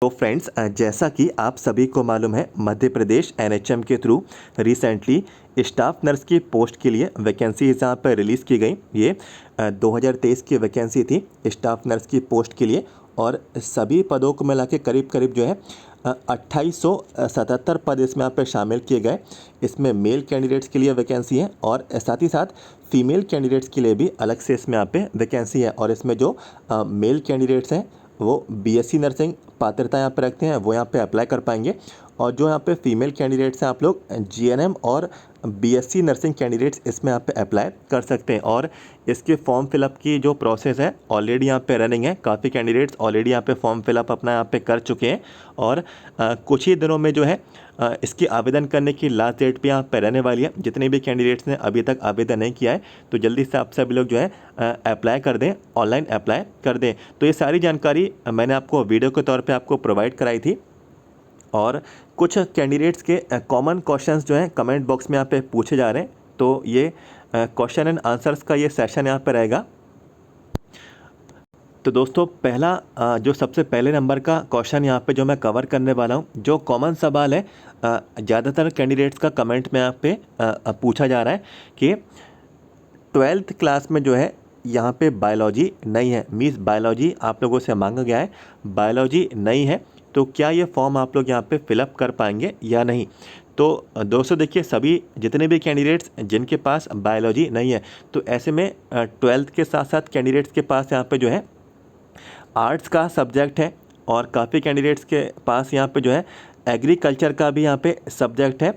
तो फ्रेंड्स, जैसा कि आप सभी को मालूम है, मध्य प्रदेश एनएचएम के थ्रू रिसेंटली स्टाफ नर्स की पोस्ट के लिए वैकेंसी यहाँ पर रिलीज़ की गई। ये 2023 की वैकेंसी थी स्टाफ नर्स की पोस्ट के लिए और सभी पदों को मिला के करीब करीब जो है 2877 पद इसमें यहाँ पे शामिल किए गए। इसमें मेल कैंडिडेट्स के लिए वैकेंसी है और साथ ही साथ फीमेल कैंडिडेट्स के लिए भी अलग से इसमें यहाँ पे वैकेंसी है। और इसमें जो मेल कैंडिडेट्स हैं वो बीएससी नर्सिंग पात्रता यहाँ पे रखते हैं, वो यहाँ पे अप्लाई कर पाएंगे। और जो यहाँ पे फीमेल कैंडिडेट्स हैं, आप लोग जीएनएम और बीएससी नर्सिंग कैंडिडेट्स इसमें यहाँ पे अप्लाई कर सकते हैं। और इसके फॉर्म फिलअप की जो प्रोसेस है ऑलरेडी यहाँ पे रनिंग है। काफ़ी कैंडिडेट्स ऑलरेडी यहाँ पे फॉर्म फिलअप अपना यहाँ पे कर चुके हैं और कुछ ही दिनों में जो है इसकी आवेदन करने की लास्ट डेट भी यहाँ पे रहने वाली है। जितने भी कैंडिडेट्स ने अभी तक आवेदन नहीं किया है तो जल्दी से आप सभी लोग जो है अप्लाई कर दें, ऑनलाइन अप्लाई कर दें। तो ये सारी जानकारी मैंने आपको वीडियो के तौर पे आपको प्रोवाइड कराई थी। और कुछ कैंडिडेट्स के कॉमन क्वेश्चंस जो हैं कमेंट बॉक्स में यहाँ पे पूछे जा रहे हैं, तो ये क्वेश्चन एंड आंसर्स का ये सेशन यहाँ पे रहेगा। तो दोस्तों, पहला जो सबसे पहले नंबर का क्वेश्चन यहाँ पे जो मैं कवर करने वाला हूँ, जो कॉमन सवाल है ज़्यादातर कैंडिडेट्स का कमेंट में यहाँ पे पूछा जा रहा है कि 12th क्लास में जो है यहाँ पे बायोलॉजी नहीं है। मीन्स बायोलॉजी आप लोगों से मांगा गया है, बायोलॉजी नहीं है, तो क्या ये फॉर्म आप लोग यहाँ पे फिलअप कर पाएंगे या नहीं। तो दोस्तों देखिए, सभी जितने भी कैंडिडेट्स जिनके पास बायोलॉजी नहीं है, तो ऐसे में 12th के साथ साथ कैंडिडेट्स के पास यहाँ पे जो है आर्ट्स का सब्जेक्ट है और काफ़ी कैंडिडेट्स के पास यहाँ पे जो है एग्रीकल्चर का भी यहाँ पे सब्जेक्ट है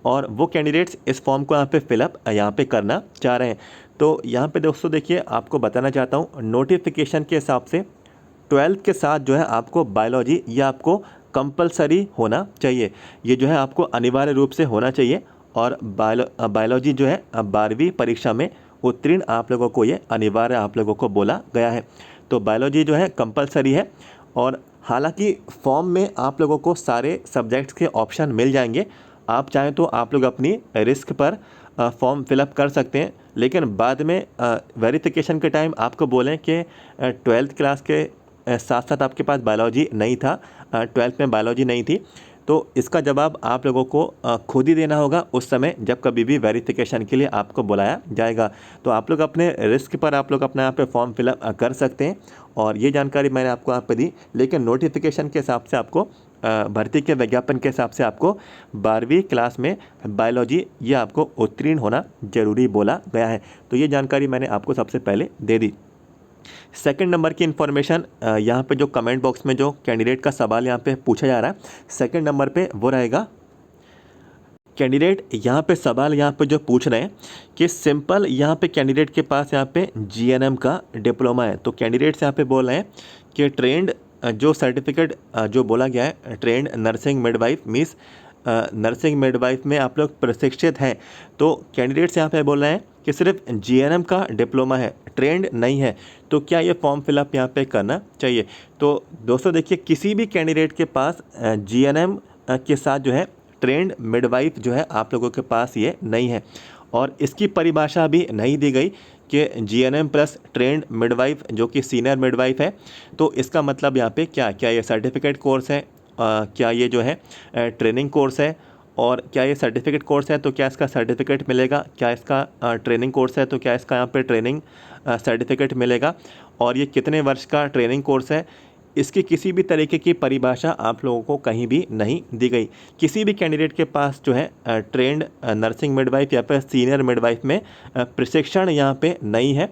और वो कैंडिडेट्स इस फॉर्म को यहाँ पे फिलअप यहाँ पे करना चाह रहे हैं। तो यहाँ पे दोस्तों देखिए, आपको बताना चाहता हूँ नोटिफिकेशन के हिसाब से 12th के साथ जो है आपको बायोलॉजी ये आपको कंपलसरी होना चाहिए। ये जो है आपको अनिवार्य रूप से होना चाहिए और बायोलॉजी जो है 12वीं परीक्षा में उत्तीर्ण आप लोगों को ये अनिवार्य आप लोगों को बोला गया है। तो बायोलॉजी जो है कंपलसरी है और हालांकि फॉर्म में आप लोगों को सारे सब्जेक्ट्स के ऑप्शन मिल जाएंगे। आप चाहें तो आप लोग अपनी रिस्क पर फॉर्म फिलअप कर सकते हैं, लेकिन बाद में वेरिफिकेशन के टाइम आपको बोलें कि 12th क्लास के साथ साथ आपके पास बायोलॉजी नहीं था, 12th में बायोलॉजी नहीं थी, तो इसका जवाब आप लोगों को खुद ही देना होगा उस समय जब कभी भी वेरिफिकेशन के लिए आपको बुलाया जाएगा। तो आप लोग अपने रिस्क पर आप लोग अपना यहाँ पे फॉर्म फिलअप कर सकते हैं और ये जानकारी मैंने आपको यहाँ पे दी। लेकिन नोटिफिकेशन के हिसाब से आपको भर्ती के विज्ञापन के हिसाब से आपको 12वीं क्लास में बायोलॉजी ये आपको उत्तीर्ण होना जरूरी बोला गया है। तो ये जानकारी मैंने आपको सबसे पहले दे दी। सेकंड नंबर की इन्फॉर्मेशन यहाँ पे जो कमेंट बॉक्स में जो कैंडिडेट का सवाल यहाँ पे पूछा जा रहा है, सेकंड नंबर पे वो रहेगा। कैंडिडेट यहाँ पे सवाल यहाँ पे जो पूछ रहे हैं कि सिंपल यहाँ पे कैंडिडेट के पास यहाँ पे जीएनएम का डिप्लोमा है। तो कैंडिडेट्स यहाँ पे बोल रहे हैं कि ट्रेंड जो सर्टिफिकेट जो बोला गया है trend nursing midwife means nursing midwife में आप लोग प्रशिक्षित हैं। तो कैंडिडेट्स यहाँ पे बोल रहे हैं कि सिर्फ जीएनएम का डिप्लोमा है, ट्रेंड नहीं है, तो क्या ये फॉर्म फिलअप यहाँ पे करना चाहिए। तो दोस्तों देखिए, किसी भी कैंडिडेट के पास जीएनएम के साथ जो है ट्रेंड मिडवाइफ जो है आप लोगों के पास ये नहीं है और इसकी परिभाषा भी नहीं दी गई कि जीएनएम प्लस ट्रेंड मिडवाइफ जो कि सीनियर मिडवाइफ है। तो इसका मतलब यहाँ पे क्या ये सर्टिफिकेट कोर्स है, क्या ये जो है ट्रेनिंग कोर्स है, और क्या ये सर्टिफिकेट कोर्स है तो क्या इसका सर्टिफिकेट मिलेगा, क्या इसका ट्रेनिंग कोर्स है तो क्या इसका यहाँ पे ट्रेनिंग सर्टिफिकेट मिलेगा, और ये कितने वर्ष का ट्रेनिंग कोर्स है। इसकी किसी भी तरीके की परिभाषा आप लोगों को कहीं भी नहीं दी गई। किसी भी कैंडिडेट के पास जो है ट्रेंड नर्सिंग मिडवाइफ या फिर सीनियर मिडवाइफ में प्रशिक्षण यहाँ पे नहीं है।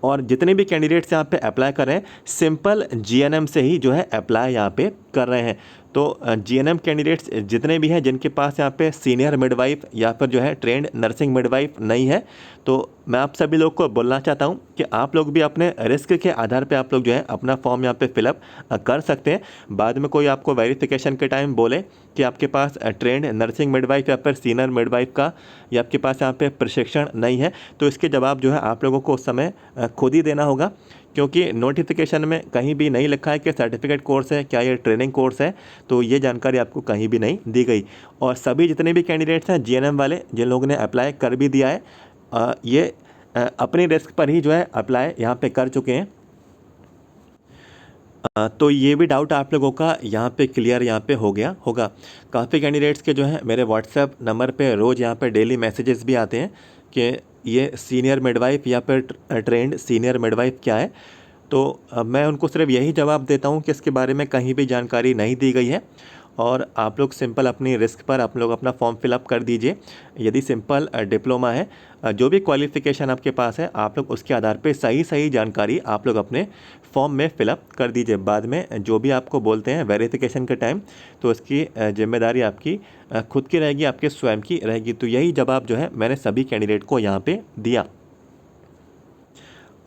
और जितने भी कैंडिडेट्स यहाँ पे अप्लाई कर रहे हैं सिंपल जीएनएम से ही जो है अप्लाई यहाँ पे कर रहे हैं। तो जीएनएम कैंडिडेट्स जितने भी हैं जिनके पास यहाँ पे सीनियर मिडवाइफ या फिर जो है ट्रेंड नर्सिंग मिडवाइफ नहीं है, तो मैं आप सभी लोग को बोलना चाहता हूँ कि आप लोग भी अपने रिस्क के आधार पे आप लोग जो है अपना फॉर्म यहाँ पे फिलअप कर सकते हैं। बाद में कोई आपको वेरिफिकेशन के टाइम बोले कि आपके पास ट्रेंड नर्सिंग मिडवाइफ या फिर सीनियर मिडवाइफ का या आपके पास यहाँ पे प्रशिक्षण नहीं है, तो इसके जवाब जो है आप लोगों को उस समय खुद ही देना होगा, क्योंकि नोटिफिकेशन में कहीं भी नहीं लिखा है कि सर्टिफिकेट कोर्स है, क्या ये ट्रेनिंग कोर्स है, तो ये जानकारी आपको कहीं भी नहीं दी गई। और सभी जितने भी कैंडिडेट्स हैं जीएनएम वाले जिन लोगों ने अप्लाई कर भी दिया है, ये अपनी रिस्क पर ही जो है अप्लाई यहाँ पे कर चुके हैं। तो ये भी डाउट आप लोगों का यहाँ पे क्लियर यहाँ पे हो गया होगा। काफ़ी कैंडिडेट्स के जो है मेरे व्हाट्सएप नंबर पे रोज़ यहाँ पे डेली मैसेजेस भी आते हैं कि ये सीनियर मिडवाइफ या फिर ट्रेंड सीनियर मिडवाइफ क्या है। तो मैं उनको सिर्फ यही जवाब देता हूँ कि इसके बारे में कहीं भी जानकारी नहीं दी गई है और आप लोग सिंपल अपनी रिस्क पर आप लोग अपना फॉर्म फिलअप कर दीजिए। यदि सिंपल डिप्लोमा है, जो भी क्वालिफ़िकेशन आपके पास है, आप लोग उसके आधार पे सही सही जानकारी आप लोग अपने फॉर्म में फिलअप कर दीजिए। बाद में जो भी आपको बोलते हैं वेरिफिकेशन के टाइम, तो उसकी जिम्मेदारी आपकी खुद की रहेगी, आपके स्वयं की रहेगी। तो यही जवाब जो है मैंने सभी कैंडिडेट को यहाँ पे दिया।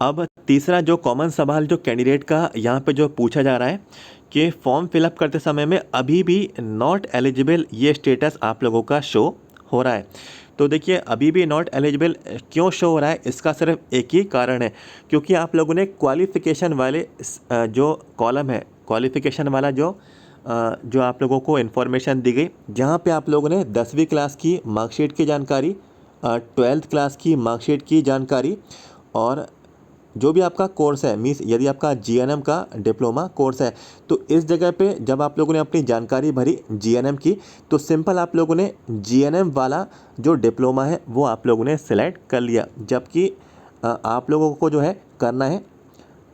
अब तीसरा जो कॉमन सवाल जो कैंडिडेट का यहाँ पे जो पूछा जा रहा है कि फॉर्म फिलअप करते समय में अभी भी नॉट एलिजिबल ये स्टेटस आप लोगों का शो हो रहा है। तो देखिए, अभी भी नॉट एलिजिबल क्यों शो हो रहा है, इसका सिर्फ एक ही कारण है, क्योंकि आप लोगों ने क्वालिफ़िकेशन वाले जो कॉलम है, क्वालिफ़िकेशन वाला जो आप लोगों को इन्फॉर्मेशन दी गई, जहाँ पे आप लोगों ने 10वीं क्लास की मार्कशीट की जानकारी, 12th क्लास की मार्कशीट की जानकारी और जो भी आपका कोर्स है, मीन्स यदि आपका जीएनएम का डिप्लोमा कोर्स है, तो इस जगह पे जब आप लोगों ने अपनी जानकारी भरी जीएनएम की, तो सिंपल आप लोगों ने जीएनएम वाला जो डिप्लोमा है वो आप लोगों ने सिलेक्ट कर लिया। जबकि आप लोगों को जो है करना है,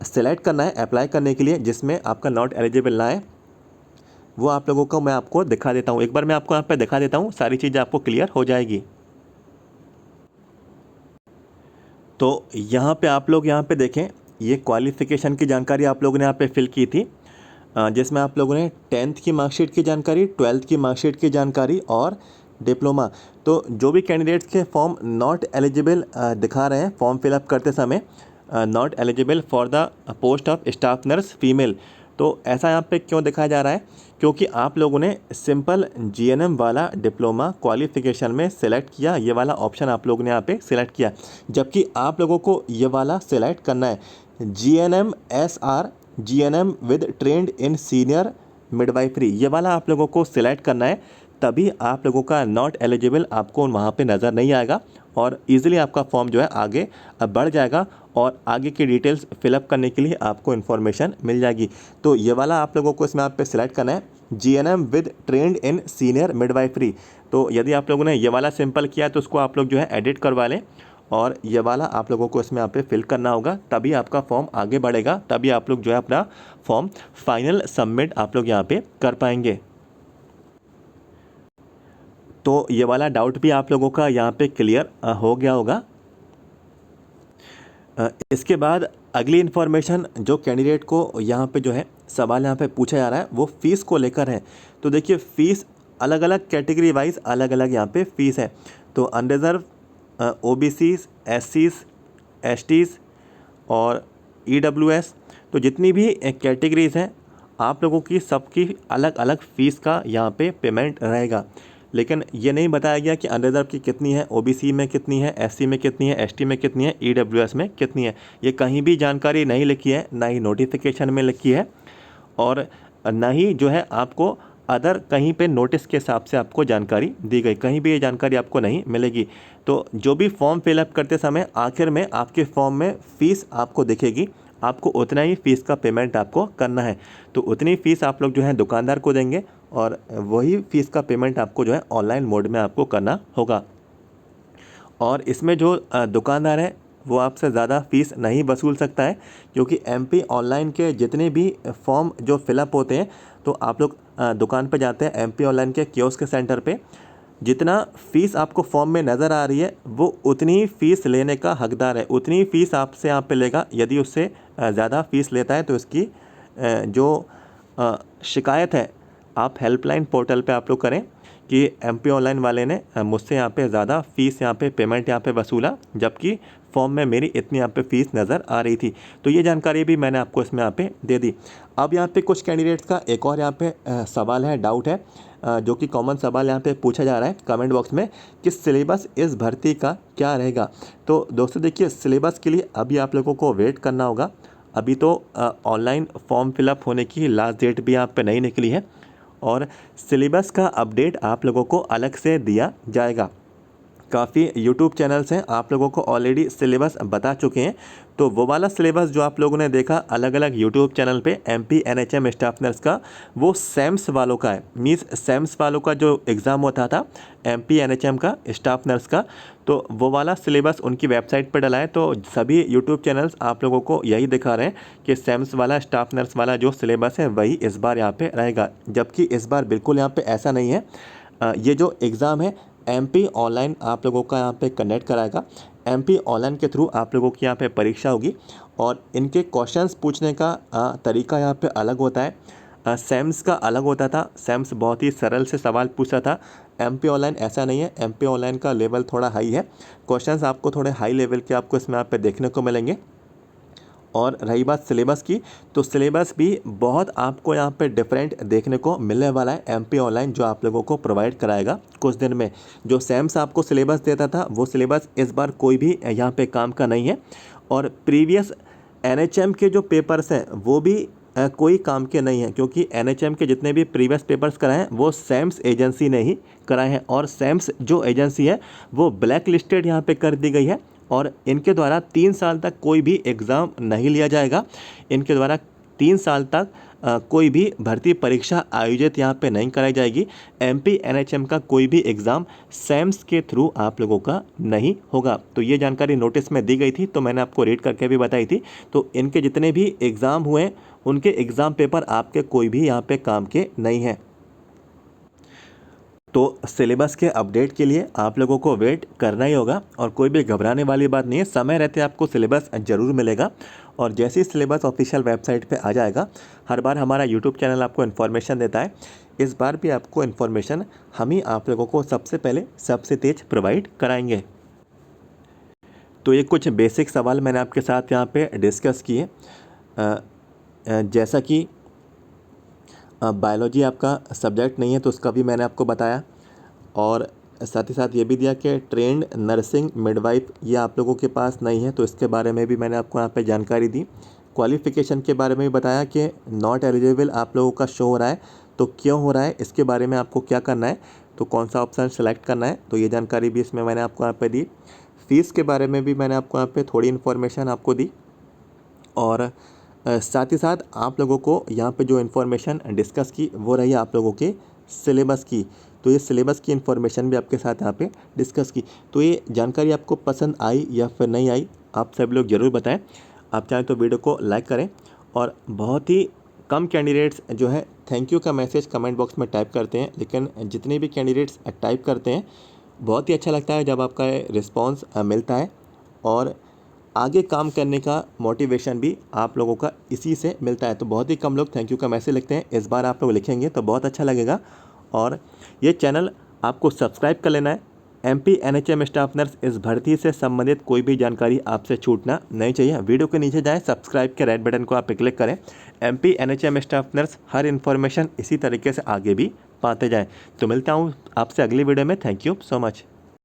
सिलेक्ट करना है अप्लाई करने के लिए, जिसमें आपका नॉट एलिजिबल ना है, वो आप लोगों को मैं आपको दिखा देता हूँ। एक बार मैं आपको यहाँ पर दिखा देता हूँ, सारी चीज़ें आपको क्लियर हो जाएगी। तो यहाँ पे आप लोग यहाँ पे देखें, ये क्वालिफ़िकेशन की जानकारी आप लोगों ने यहाँ पे फिल की थी, जिसमें आप लोगों ने 10th की मार्कशीट की जानकारी, 12th की मार्कशीट की जानकारी और डिप्लोमा। तो जो भी कैंडिडेट्स के फॉर्म नॉट एलिजिबल दिखा रहे हैं फॉर्म फिलअप करते समय, not eligible for the post of staff nurse female, तो ऐसा यहाँ पे क्यों दिखाया जा रहा है, क्योंकि आप लोगों ने सिंपल जीएनएम वाला डिप्लोमा क्वालिफ़िकेशन में सेलेक्ट किया, ये वाला ऑप्शन आप लोगों ने यहाँ पे सिलेक्ट किया, जबकि आप लोगों को ये वाला सेलेक्ट करना है GNM SR, GNM with trend in senior midwifery, ये वाला आप लोगों को सिलेक्ट करना है। तभी आप लोगों का नॉट एलिजिबल आपको वहाँ पे नज़र नहीं आएगा और इजीली आपका फॉर्म जो है आगे बढ़ जाएगा और आगे की डिटेल्स फिलअप करने के लिए आपको इन्फॉर्मेशन मिल जाएगी। तो ये वाला आप लोगों को इसमें आप पे सिलेक्ट करना है, GNM with trend in senior midwifery. तो यदि आप लोगों ने ये वाला सिंपल किया तो उसको आप लोग जो है एडिट करवा लें और ये वाला आप लोगों को इसमें यहाँ पे फिल करना होगा, तभी आपका फॉर्म आगे बढ़ेगा, तभी आप लोग जो है अपना फॉर्म फाइनल सबमिट आप लोग यहाँ पे कर पाएंगे। तो ये वाला डाउट भी आप लोगों का यहाँ पे क्लियर हो गया होगा। इसके बाद अगली इन्फॉर्मेशन जो कैंडिडेट को यहाँ पे जो है सवाल यहाँ पे पूछा जा रहा है वो फ़ीस को लेकर है। तो देखिए, फ़ीस अलग अलग कैटेगरी वाइज अलग अलग यहाँ पे फ़ीस है। तो अनरिजर्व, ओबीसीज, एससीज, एसटीज़ और ईडब्ल्यूएस, तो जितनी भी कैटेगरीज़ हैं आप लोगों की सबकी अलग अलग फ़ीस का यहाँ पे पेमेंट रहेगा। लेकिन ये नहीं बताया गया कि अनरिजर्व की कितनी है, ओबीसी में कितनी है, एससी में कितनी है, एसटी में कितनी है, ईडब्ल्यूएस में कितनी है। ये कहीं भी जानकारी नहीं लिखी है, ना ही नोटिफिकेशन में लिखी है और ना ही जो है आपको अदर कहीं पे नोटिस के हिसाब से आपको जानकारी दी गई, कहीं भी ये जानकारी आपको नहीं मिलेगी। तो जो भी फॉर्म फिलअप करते समय आखिर में आपके फॉर्म में फ़ीस आपको दिखेगी, आपको उतना ही फ़ीस का पेमेंट आपको करना है। तो उतनी फ़ीस आप लोग जो है दुकानदार को देंगे और वही फ़ीस का पेमेंट आपको जो है ऑनलाइन मोड में आपको करना होगा। और इसमें जो दुकानदार है वो आपसे ज़्यादा फ़ीस नहीं वसूल सकता है, क्योंकि एमपी ऑनलाइन के जितने भी फॉर्म जो फिलअप होते हैं, तो आप लोग दुकान पे जाते हैं एमपी ऑनलाइन के कियोस्क सेंटर पे, जितना फ़ीस आपको फॉर्म में नज़र आ रही है वो उतनी फ़ीस लेने का हकदार है, उतनी फ़ीस आपसे यहाँ पे लेगा। यदि उससे ज़्यादा फ़ीस लेता है तो इसकी जो शिकायत है आप हेल्पलाइन पोर्टल पे आप लोग करें कि एमपी ऑनलाइन वाले ने मुझसे यहाँ पे ज़्यादा फ़ीस यहाँ पे पेमेंट यहाँ पे वसूला, जबकि फॉर्म में मेरी इतनी यहाँ पे फ़ीस नज़र आ रही थी। तो ये जानकारी भी मैंने आपको इसमें यहाँ पे दे दी। अब यहाँ पे कुछ कैंडिडेट्स का एक और यहाँ पे सवाल है, डाउट है, जो कि कॉमन सवाल यहाँ पे पूछा जा रहा है कमेंट बॉक्स में कि सिलेबस इस भर्ती का क्या रहेगा। तो दोस्तों देखिए, सिलेबस के लिए अभी आप लोगों को वेट करना होगा। अभी तो ऑनलाइन फॉर्म फिलअप होने की लास्ट डेट भी यहाँ पे नहीं निकली है और सिलेबस का अपडेट आप लोगों को अलग से दिया जाएगा। काफ़ी यूट्यूब चैनल्स हैं, आप लोगों को ऑलरेडी सिलेबस बता चुके हैं। तो वो वाला सिलेबस जो आप लोगों ने देखा अलग अलग यूट्यूब चैनल पे MP NHM स्टाफ नर्स का, वो सेम्स वालों का है। मीन्स सेम्स वालों का जो एग्ज़ाम होता था MP NHM का स्टाफ नर्स का, तो वो वाला सिलेबस उनकी वेबसाइट पर डला है। तो सभी यूट्यूब चैनल्स आप लोगों को यही दिखा रहे हैं कि सेम्स वाला स्टाफ नर्स वाला जो सिलेबस है वही इस बार यहाँ पे रहेगा, जबकि इस बार बिल्कुल यहाँ पे ऐसा नहीं है। ये जो एग्ज़ाम है MP ऑनलाइन आप लोगों का यहाँ पे कंडक्ट कराएगा। MP ऑनलाइन के थ्रू आप लोगों की यहाँ पे परीक्षा होगी और इनके क्वेश्चंस पूछने का तरीका यहाँ पे अलग होता है। सेम्स का अलग होता था, सेम्स बहुत ही सरल से सवाल पूछता था। MP ऑनलाइन ऐसा नहीं है, MP ऑनलाइन का लेवल थोड़ा हाई है, क्वेश्चंस आपको थोड़े हाई लेवल के आपको इसमें यहाँ पे देखने को मिलेंगे। और रही बात सिलेबस की, तो सिलेबस भी बहुत आपको यहाँ पे डिफरेंट देखने को मिलने वाला है MP ऑनलाइन जो आप लोगों को प्रोवाइड कराएगा कुछ दिन में। जो सेम्स आपको सिलेबस देता था वो सिलेबस इस बार कोई भी यहाँ पे काम का नहीं है। और प्रीवियस NHM के जो पेपर्स हैं वो भी कोई काम के नहीं हैं, क्योंकि NHM के जितने भी प्रीवियस पेपर्स कराए हैं वो सेम्स एजेंसी ने ही कराए हैं। और सेम्स जो एजेंसी है वो ब्लैक लिस्टेड यहाँ पे कर दी गई है और इनके द्वारा 3 साल तक कोई भी एग्ज़ाम नहीं लिया जाएगा। इनके द्वारा 3 साल तक कोई भी भर्ती परीक्षा आयोजित यहाँ पे नहीं कराई जाएगी। MP NHM का कोई भी एग्ज़ाम सेम्स के थ्रू आप लोगों का नहीं होगा। तो ये जानकारी नोटिस में दी गई थी, तो मैंने आपको रीड करके भी बताई थी। तो इनके जितने भी एग्ज़ाम हुए उनके एग्ज़ाम पेपर आपके कोई भी यहाँ पे काम के नहीं हैं। तो सिलेबस के अपडेट के लिए आप लोगों को वेट करना ही होगा और कोई भी घबराने वाली बात नहीं है, समय रहते आपको सिलेबस ज़रूर मिलेगा। और जैसे ही सिलेबस ऑफिशियल वेबसाइट पे आ जाएगा, हर बार हमारा यूट्यूब चैनल आपको इन्फॉर्मेशन देता है, इस बार भी आपको इन्फॉर्मेशन हम ही आप लोगों को सबसे पहले सबसे तेज़ प्रोवाइड कराएंगे। तो ये कुछ बेसिक सवाल मैंने आपके साथ यहाँ पे डिस्कस किए। जैसा कि बायोलॉजी आपका सब्जेक्ट नहीं है तो उसका भी मैंने आपको बताया, और साथ ही साथ ये भी दिया कि ट्रेंड नर्सिंग मिडवाइफ ये आप लोगों के पास नहीं है, तो इसके बारे में भी मैंने आपको यहाँ पे जानकारी दी। क्वालिफ़िकेशन के बारे में भी बताया कि नॉट एलिजिबल आप लोगों का शो हो रहा है, तो क्यों हो रहा है, इसके बारे में आपको क्या करना है, तो कौन सा ऑप्शन सेलेक्ट करना है, तो ये जानकारी भी इसमें मैंने आपको यहाँ पर दी। फ़ीस के बारे में भी मैंने आपको यहाँ पर थोड़ी इन्फॉर्मेशन आपको दी। और साथ ही साथ आप लोगों को यहाँ पे जो इन्फॉर्मेशन डिस्कस की वो रही आप लोगों के सिलेबस की, तो ये सिलेबस की इन्फॉर्मेशन भी आपके साथ यहाँ पे डिस्कस की। तो ये जानकारी आपको पसंद आई या फिर नहीं आई, आप सब लोग ज़रूर बताएं। आप चाहें तो वीडियो को लाइक करें। और बहुत ही कम कैंडिडेट्स जो है थैंक यू का मैसेज कमेंट बॉक्स में टाइप करते हैं, लेकिन जितने भी कैंडिडेट्स टाइप करते हैं बहुत ही अच्छा लगता है जब आपका रिस्पॉन्स मिलता है। और आगे काम करने का मोटिवेशन भी आप लोगों का इसी से मिलता है। तो बहुत ही कम लोग थैंक यू का मैसेज लिखते हैं, इस बार आप लोग लिखेंगे तो बहुत अच्छा लगेगा। और ये चैनल आपको सब्सक्राइब कर लेना है। MP NHM स्टाफ नर्स इस भर्ती से संबंधित कोई भी जानकारी आपसे छूटना नहीं चाहिए। वीडियो के नीचे जाएं, सब्सक्राइब के रेड बटन को आप क्लिक करें। MP NHM स्टाफ नर्स हर इन्फॉर्मेशन इसी तरीके से आगे भी पाते जाएँ। तो मिलता हूँ आपसे अगली वीडियो में। Thank you so much.